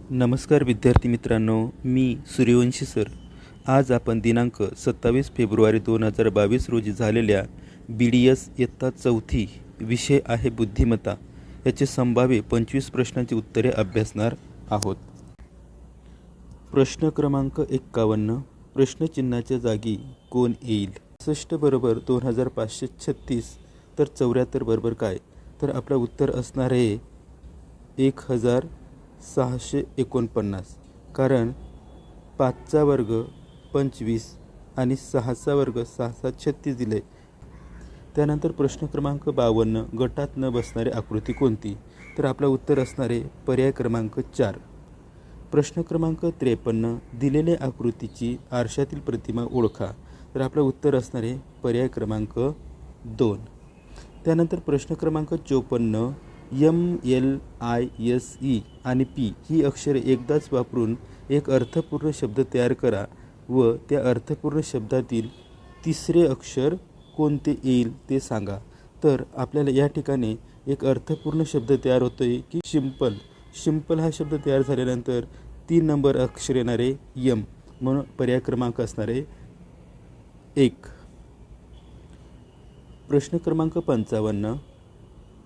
नमस्कार विद्यार्थी मित्रांनो, मी सूर्यवंशी सर. आज आपण दिनांक 27 फेब्रुवारी 2022 रोजी झालेल्या BDS इयत्ता 4थी विषय आहे बुद्धिमत्ता याचे संभाव्य 25 प्रश्नांची उत्तरे अभ्यासणार आहोत. प्रश्न क्रमांक 51. प्रश्नचिन्हाच्या जागी कोण येईल? 60 बरोबर 2536 तर 74 बरोबर काय? तर आपलं उत्तर असणार आहे 1649. कारण 5चा वर्ग 25 आणि 6चा वर्ग 6×7=36 दिले. त्यानंतर प्रश्न क्रमांक 52. गटात न बसणारी आकृती कोणती? तर आपलं उत्तर असणार आहे पर्याय क्रमांक 4. प्रश्न क्रमांक 53. दिलेल्या आकृतीची आरशातील प्रतिमा ओळखा. तर आपलं उत्तर असणार आहे पर्याय क्रमांक 2. त्यानंतर प्रश्न क्रमांक 54. MLISE आणि P ही अक्षरे एकदाच वापरून एक अर्थपूर्ण शब्द तयार करा व त्या अर्थपूर्ण शब्दातील तिसरे अक्षर कोणते येईल ते सांगा. तर आपल्याला या ठिकाणी एक अर्थपूर्ण शब्द तयार होतोय की शिंपल हा शब्द तयार झाल्यानंतर 3 नंबर अक्षर येणारे M म्हणून पर्याय क्रमांक असणारे 1. प्रश्न क्रमांक 55.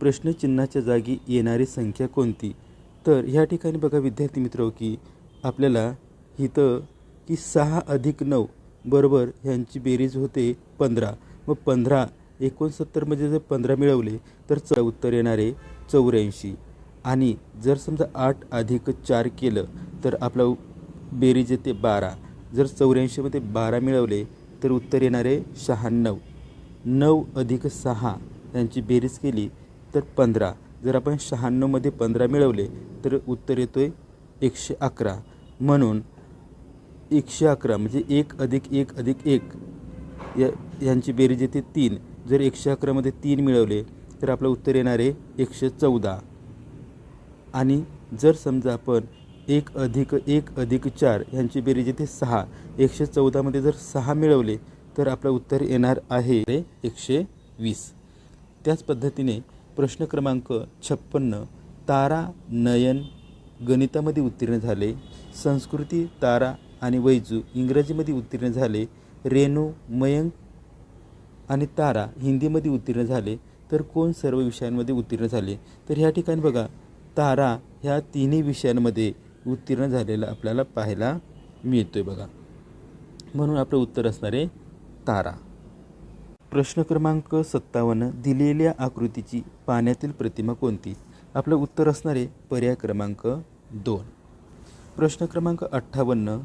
प्रश्नचिन्हाच्या जागी येणारी संख्या कोणती? तर ह्या ठिकाणी बघा विद्यार्थी मित्र की आपल्याला इथं की 6 + 9 बरोबर ह्यांची बेरीज होते 15. मग 15 69 मध्ये जर 15 मिळवले तर उत्तर येणारे 84. आणि जर समजा 8 + 4 केलं तर आपलं बेरीज येते 12. जर 84 मध्ये 12 मिळवले तर उत्तर येणारे 96. 9 + 6 यांची बेरीज केली तर 15. जर आपण 96 मध्ये 15 मिळवले तर उत्तर येतोय 111. म्हणून 111 म्हणजे 1 + 1 + 1 यांची बेरीज येते 3. जर 111 मध्ये 3 मिळवले तर आपलं उत्तर येणारे 114. आणि जर समजा आपण 1 + 1 + 4 यांची बेरीज येते 6. 114 मध्ये जर 6 मिळवले तर आपलं उत्तर येणार आहे 120. त्याच पद्धतीने प्रश्न क्रमांक 56. तारा नयन गणितामध्ये उत्तीर्ण झाले. संस्कृती तारा आणि वैजू इंग्रजीमध्ये उत्तीर्ण झाले. रेणू मयंक आणि तारा हिंदीमध्ये उत्तीर्ण झाले. तर कोण सर्व विषयांमध्ये उत्तीर्ण झाले? तर ह्या ठिकाणी बघा तारा ह्या तिन्ही विषयांमध्ये उत्तीर्ण झालेला आपल्याला पाहायला मिळतोय बघा. म्हणून आपलं उत्तर असणार आहे तारा. प्रश्न क्रमांक 57. दिलेल्या आकृतीची पाण्यातील प्रतिमा कोणती? आपलं उत्तर असणार आहे पर्याय क्रमांक 2. प्रश्न क्रमांक 58.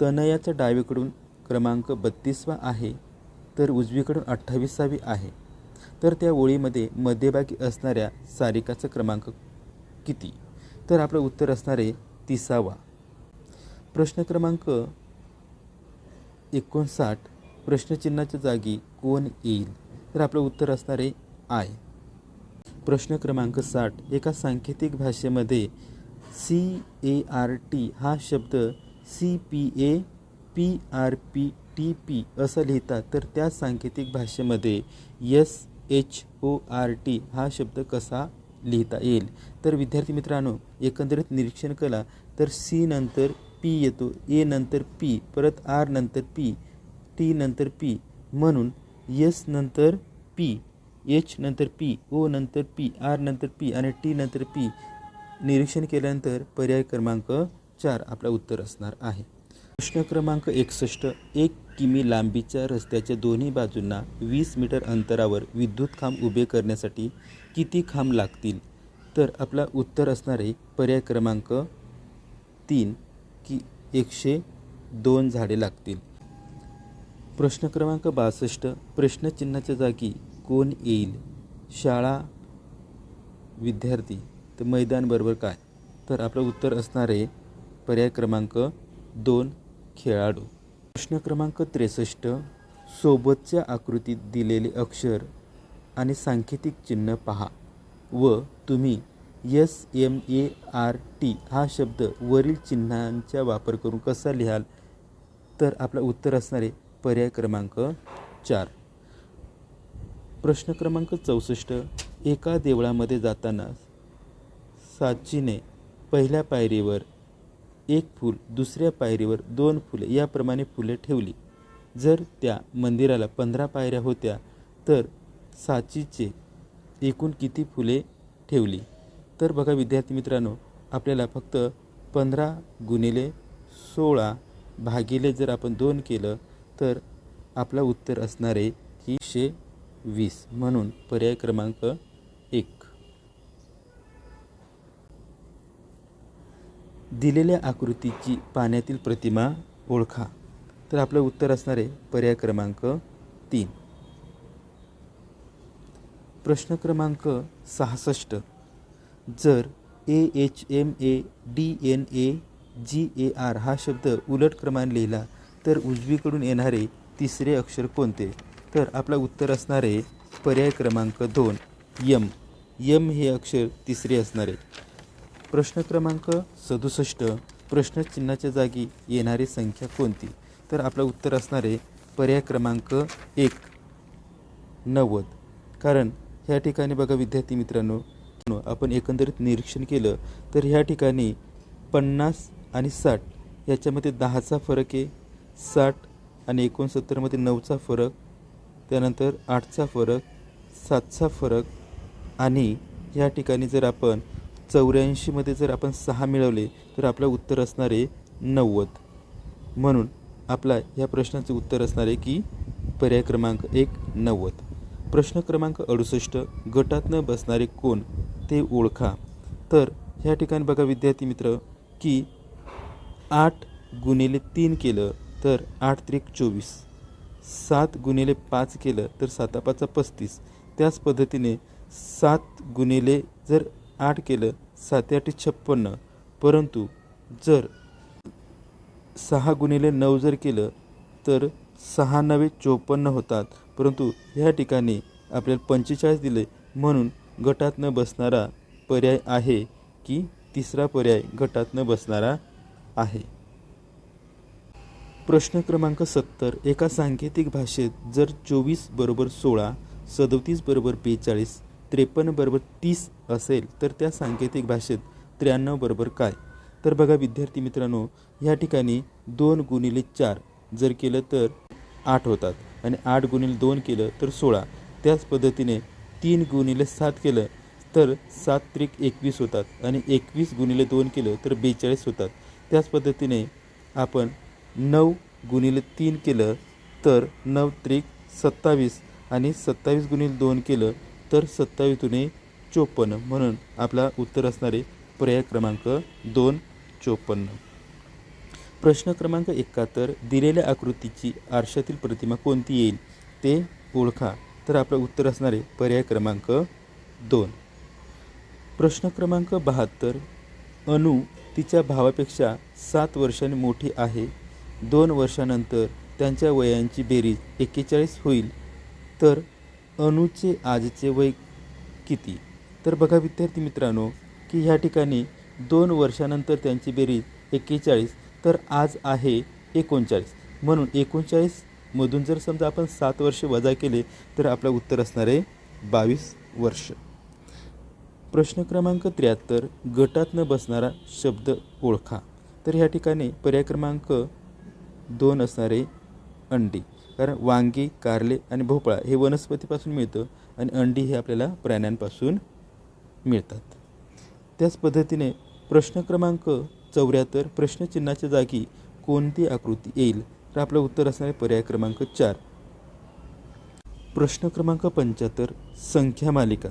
तनयाचा डावीकडून क्रमांक 32वा आहे तर उजवीकडून 28वी आहे. तर त्या ओळीमध्ये मध्यभागी असणाऱ्या सारिकाचा क्रमांक किती? तर आपलं उत्तर असणार आहे 30वा. प्रश्न क्रमांक 59. प्रश्नचिन्हाच्या जागी कोण येईल? तर आपलं उत्तर असणार आहे I. प्रश्न क्रमांक 60. एका सांकेतिक भाषेमध्ये CART हा शब्द CPAPRPTP असं लिहितात तर त्या सांकेतिक भाषेमध्ये SHORT हा शब्द कसा लिहिता येईल? तर विद्यार्थी मित्रांनो एकंदरीत निरीक्षण केला तर C नंतर P येतो, A नंतर P, परत R नंतर P, T नंतर P, म्हणून S नंतर P, H नंतर P, O नंतर P, R नंतर P आणि T नंतर P. निरीक्षण केल्यानंतर पर्याय क्रमांक 4 आपला उत्तर असणार आहे. प्रश्न क्रमांक 61. 1 किमी लांबीच्या रस्त्याच्या दोन्ही बाजूंना 20 मीटर अंतरावर विद्युत खांब उभे करण्यासाठी किती खांब लागतील? तर आपला उत्तर असणार आहे पर्याय क्रमांक 3 की 102 झाडे लागतील. प्रश्न क्रमांक 62. प्रश्नचिन्हाच्या जागी कोण येईल? शाळा, विद्यार्थी तर मैदान बरोबर काय? तर आपलं उत्तर असणार आहे पर्याय क्रमांक 2 खेळाडू. प्रश्न क्रमांक 63. सोबतच्या आकृतीत दिलेले अक्षर आणि सांकेतिक चिन्ह पहा व तुम्ही SMART हा शब्द वरील चिन्हांचा वापर करून कसा लिहाल? तर आपलं उत्तर असणार आहे पर्याय क्रमांक 4. प्रश्न क्रमांक 64. एका देवळामध्ये जाताना साचीने पहिल्या पायरीवर एक फूल, दुसऱ्या पायरीवर 2 फुले याप्रमाणे फुले ठेवली. जर त्या मंदिराला 15 पायऱ्या होत्या तर साचीचे एकूण किती फुले ठेवली? तर बघा विद्यार्थी मित्रांनो, आपल्याला फक्त 15 गुणिले 16 भागिले जर आपण 2 केलं तर आपलं उत्तर असणार आहे की 120. म्हणून पर्याय क्रमांक 1. दिलेल्या आकृतीची पाण्यातील प्रतिमा ओळखा. तर आपलं उत्तर असणार आहे पर्याय क्रमांक 3. प्रश्न क्रमांक 66. जर AHMADNAGAR हा शब्द उलट क्रमाने लिहिला तर उजवीकडून येणारे तिसरे अक्षर कोणते? तर आपलं उत्तर असणार आहे पर्याय क्रमांक 2 यम. यम हे अक्षर तिसरे असणार आहे. प्रश्न क्रमांक 67. प्रश्नचिन्हाच्या जागी येणारी संख्या कोणती? तर आपलं उत्तर असणार आहे पर्याय क्रमांक 1 90. कारण ह्या ठिकाणी बघा विद्यार्थी मित्रांनो, आपण एकंदरीत निरीक्षण केलं तर ह्या ठिकाणी 50 आणि 60 याच्यामध्ये 10चा फरक आहे. 60 आणि 69 मध्ये 9चा फरक, त्यानंतर 8चा फरक, 7चा फरक आणि ह्या ठिकाणी जर आपण 84 मध्ये जर आपण 6 मिळवले तर आपलं उत्तर असणार आहे 90. म्हणून आपला ह्या प्रश्नाचं उत्तर असणार आहे की पर्याय क्रमांक 1 90. प्रश्न क्रमांक 68. गटात न बसणारे कोण ते ओळखा. तर ह्या ठिकाणी बघा विद्यार्थी मित्र की 8 गुणिले 3 केलं तर 8 त्रिक 24. 7 गुणिले 5 केलं तर 7 5 35. त्याच पद्धतीने 7 गुणिले जर 8 केलं 7 8 56. परंतु जर 6 गुणिले 9 जर केलं तर 6 9 54 होतात. परंतु ह्या ठिकाणी आपल्याला 45 दिले, म्हणून गटात न बसणारा पर्याय आहे की तिसरा पर्याय गटात न बसणारा आहे. प्रश्न क्रमांक 70. एका सांकेतिक भाषेत जर 24 बरोबर 16, 37 बरोबर 42, 53 बरोबर 30 असेल तर त्या सांकेतिक भाषेत 93 बरोबर काय? तर बघा विद्यार्थी मित्रांनो, ह्या ठिकाणी 2 गुणिले 4 जर केलं तर 8 होतात आणि 8 गुणिले 2 केलं तर 16. त्याच पद्धतीने 3 गुणिले 7 केलं तर 7 त्रिक 21 होतात आणि 21 गुणिले 2 केलं तर 42 होतात. त्याच पद्धतीने आपण 9 गुणिले 3 केलं तर 9 त्रिक 27 आणि 27 गुणिले 2 केलं तर 27 दुणे 54. म्हणून आपला उत्तर असणारे पर्याय क्रमांक 2 54. प्रश्न क्रमांक 71. दिलेल्या आकृतीची आरशातील प्रतिमा कोणती येईल ते ओळखा. तर आपलं उत्तर असणारे पर्याय क्रमांक 2. प्रश्न क्रमांक 72. अनु तिच्या भावापेक्षा 7 वर्षांनी मोठी आहे. 2 वर्षानंतर त्यांच्या वयांची बेरीज 41 होईल तर अनुचे आजचे वय किती? तर बघा विद्यार्थी मित्रांनो की ह्या ठिकाणी 2 वर्षानंतर त्यांची बेरीज 41 तर आज आहे 39. म्हणून 39 मधून जर समजा आपण 7 वर्ष वजा केले तर आपलं उत्तर असणार आहे 22 वर्ष. प्रश्न क्रमांक 73. गटात न बसणारा शब्द ओळखा. तर ह्या ठिकाणी पर्याय क्रमांक 2 असणारे अंडी. कारण वांगी, कारले आणि भोपळा हे वनस्पतीपासून मिळतं आणि अंडी हे आपल्याला प्राण्यांपासून मिळतात. त्याच पद्धतीने प्रश्न क्रमांक 74. प्रश्नचिन्हाच्या जागी कोणती आकृती येईल? तर आपलं उत्तर असणारे पर्याय क्रमांक 4. प्रश्न क्रमांक 75. संख्या मालिका.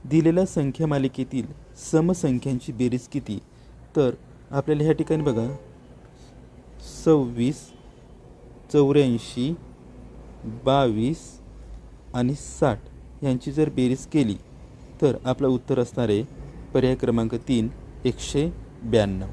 दिलेल्या संख्या मालिकेतील समसंख्यांची बेरीज किती? तर आपल्याला ह्या ठिकाणी बघा 26, 84, 22 आणि 60 यांची जर बेरीज केली तर आपलं उत्तर असणार आहे पर्याय क्रमांक 3 192.